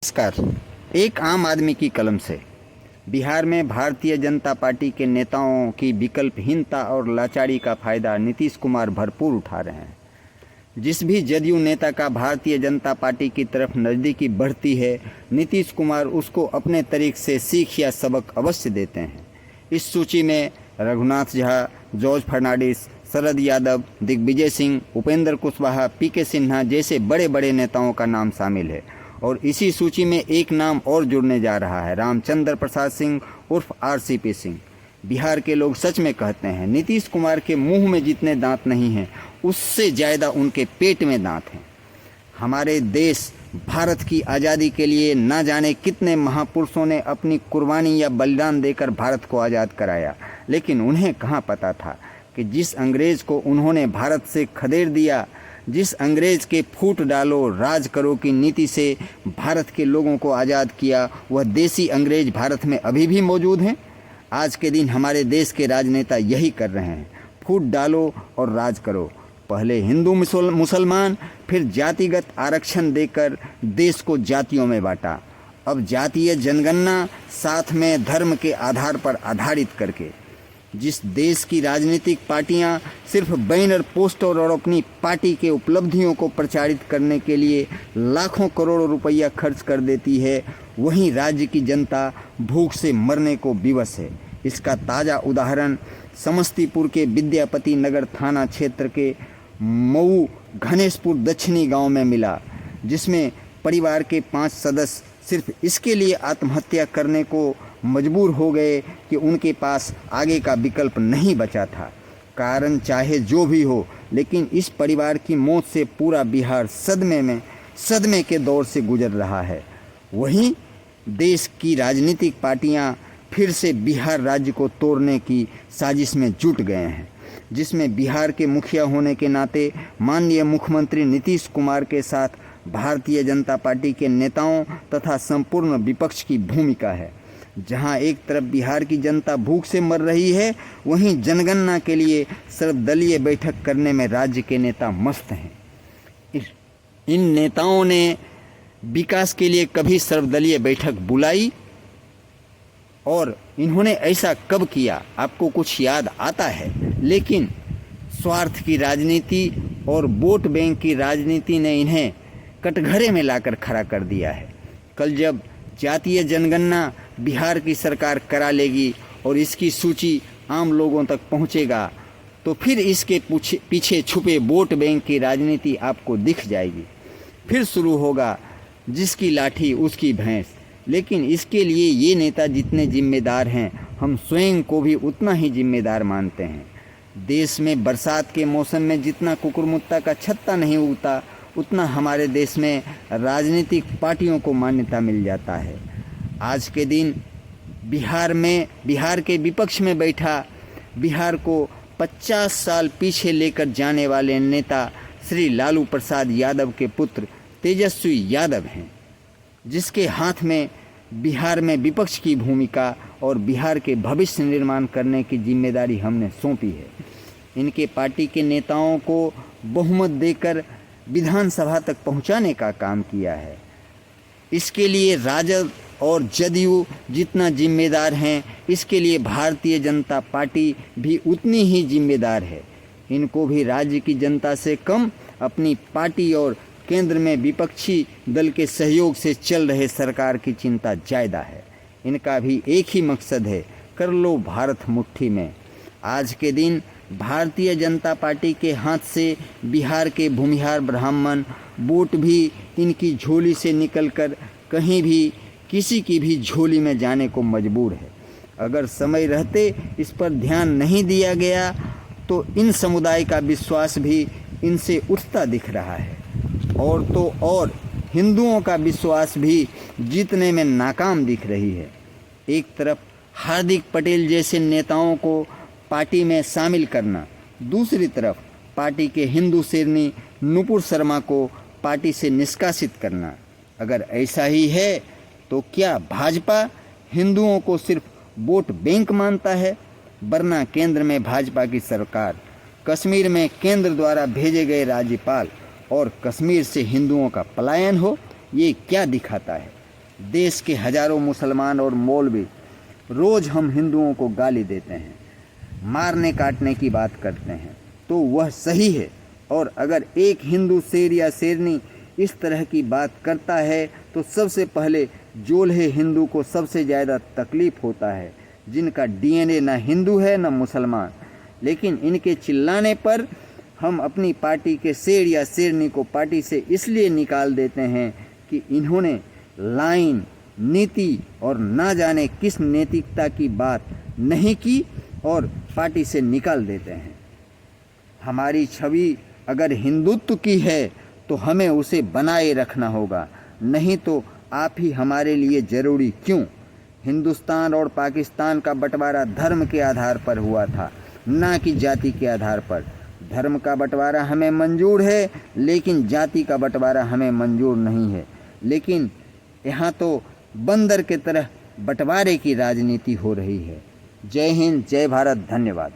नमस्कार। एक आम आदमी की कलम से बिहार में भारतीय जनता पार्टी के नेताओं की विकल्पहीनता और लाचारी का फायदा नीतीश कुमार भरपूर उठा रहे हैं। जिस भी जदयू नेता का भारतीय जनता पार्टी की तरफ नज़दीकी बढ़ती है, नीतीश कुमार उसको अपने तरीके से सीख या सबक अवश्य देते हैं। इस सूची में रघुनाथ झा, जॉर्ज फर्नांडिस, शरद यादव, दिग्विजय सिंह, उपेंद्र कुशवाहा, पीके सिन्हा जैसे बड़े बड़े नेताओं का नाम शामिल है। और इसी सूची में एक नाम और जुड़ने जा रहा है, रामचंद्र प्रसाद सिंह उर्फ आरसीपी सिंह। बिहार के लोग सच में कहते हैं, नीतीश कुमार के मुंह में जितने दांत नहीं हैं, उससे ज़्यादा उनके पेट में दांत हैं। हमारे देश भारत की आज़ादी के लिए ना जाने कितने महापुरुषों ने अपनी कुर्बानी या बलिदान देकर भारत को आज़ाद कराया, लेकिन उन्हें कहाँ पता था कि जिस अंग्रेज़ को उन्होंने भारत से खदेड़ दिया, जिस अंग्रेज़ के फूट डालो राज करो की नीति से भारत के लोगों को आज़ाद किया, वह देसी अंग्रेज़ भारत में अभी भी मौजूद हैं। आज के दिन हमारे देश के राजनेता यही कर रहे हैं, फूट डालो और राज करो। पहले हिंदू मुसलमान, फिर जातिगत आरक्षण देकर देश को जातियों में बांटा। अब जातीय जनगणना, साथ में धर्म के आधार पर आधारित करके जिस देश की राजनीतिक पार्टियां सिर्फ बैनर पोस्टर और अपनी पार्टी के उपलब्धियों को प्रचारित करने के लिए लाखों करोड़ों रुपया खर्च कर देती है, वहीं राज्य की जनता भूख से मरने को विवश है। इसका ताज़ा उदाहरण समस्तीपुर के विद्यापति नगर थाना क्षेत्र के मऊ घनेशपुर दक्षिणी गांव में मिला, जिसमें परिवार के 5 सदस्य सिर्फ इसके लिए आत्महत्या करने को मजबूर हो गए कि उनके पास आगे का विकल्प नहीं बचा था। कारण चाहे जो भी हो, लेकिन इस परिवार की मौत से पूरा बिहार सदमे के दौर से गुजर रहा है। वहीं देश की राजनीतिक पार्टियां फिर से बिहार राज्य को तोड़ने की साजिश में जुट गए हैं, जिसमें बिहार के मुखिया होने के नाते माननीय मुख्यमंत्री नीतीश कुमार के साथ भारतीय जनता पार्टी के नेताओं तथा संपूर्ण विपक्ष की भूमिका है। जहां एक तरफ बिहार की जनता भूख से मर रही है, वहीं जनगणना के लिए सर्वदलीय बैठक करने में राज्य के नेता मस्त हैं। इन नेताओं ने विकास के लिए कभी सर्वदलीय बैठक बुलाई और इन्होंने ऐसा कब किया, आपको कुछ याद आता है? लेकिन स्वार्थ की राजनीति और वोट बैंक की राजनीति ने इन्हें कटघरे में लाकर खड़ा कर दिया है। कल जब जातीय जनगणना बिहार की सरकार करा लेगी और इसकी सूची आम लोगों तक पहुंचेगा, तो फिर इसके पीछे छुपे वोट बैंक की राजनीति आपको दिख जाएगी। फिर शुरू होगा जिसकी लाठी उसकी भैंस। लेकिन इसके लिए ये नेता जितने जिम्मेदार हैं, हम स्वयं को भी उतना ही जिम्मेदार मानते हैं। देश में बरसात के मौसम में जितना कुकुरमुत्ता का छत्ता नहीं उगता, उतना हमारे देश में राजनीतिक पार्टियों को मान्यता मिल जाता है। आज के दिन बिहार के विपक्ष में बैठा बिहार को 50 साल पीछे लेकर जाने वाले नेता श्री लालू प्रसाद यादव के पुत्र तेजस्वी यादव हैं, जिसके हाथ में बिहार में विपक्ष की भूमिका और बिहार के भविष्य निर्माण करने की जिम्मेदारी हमने सौंपी है। इनके पार्टी के नेताओं को बहुमत देकर विधानसभा तक पहुंचाने का काम किया है। इसके लिए राजद और जदयू जितना जिम्मेदार हैं, इसके लिए भारतीय जनता पार्टी भी उतनी ही जिम्मेदार है। इनको भी राज्य की जनता से कम अपनी पार्टी और केंद्र में विपक्षी दल के सहयोग से चल रहे सरकार की चिंता ज़्यादा है। इनका भी एक ही मकसद है, कर लो भारत मुट्ठी में। आज के दिन भारतीय जनता पार्टी के हाथ से बिहार के भूमिहार ब्राह्मण वोट भी इनकी झोली से निकलकर कहीं भी किसी की भी झोली में जाने को मजबूर है। अगर समय रहते इस पर ध्यान नहीं दिया गया तो इन समुदाय का विश्वास भी इनसे उठता दिख रहा है, और तो और हिंदुओं का विश्वास भी जीतने में नाकाम दिख रही है। एक तरफ हार्दिक पटेल जैसे नेताओं को पार्टी में शामिल करना, दूसरी तरफ पार्टी के हिंदू शेरनी नुपुर शर्मा को पार्टी से निष्कासित करना। अगर ऐसा ही है तो क्या भाजपा हिंदुओं को सिर्फ वोट बैंक मानता है? वरना केंद्र में भाजपा की सरकार, कश्मीर में केंद्र द्वारा भेजे गए राज्यपाल और कश्मीर से हिंदुओं का पलायन हो, ये क्या दिखाता है? देश के हजारों मुसलमान और मौलवी रोज़ हम हिंदुओं को गाली देते हैं, मारने काटने की बात करते हैं, तो वह सही है। और अगर एक हिंदू शेर या शेरनी इस तरह की बात करता है तो सबसे पहले जोल्हे हिंदू को सबसे ज़्यादा तकलीफ़ होता है, जिनका डीएनए ना हिंदू है ना मुसलमान। लेकिन इनके चिल्लाने पर हम अपनी पार्टी के शेर या शेरनी को पार्टी से इसलिए निकाल देते हैं कि इन्होंने लाइन, नीति और ना जाने किस नैतिकता की बात नहीं की और पार्टी से निकाल देते हैं। हमारी छवि अगर हिंदुत्व की है तो हमें उसे बनाए रखना होगा, नहीं तो आप ही हमारे लिए ज़रूरी क्यों। हिंदुस्तान और पाकिस्तान का बंटवारा धर्म के आधार पर हुआ था, ना कि जाति के आधार पर। धर्म का बंटवारा हमें मंजूर है, लेकिन जाति का बंटवारा हमें मंजूर नहीं है। लेकिन यहाँ तो बंदर के तरह बंटवारे की राजनीति हो रही है। जय हिंद, जय भारत, धन्यवाद।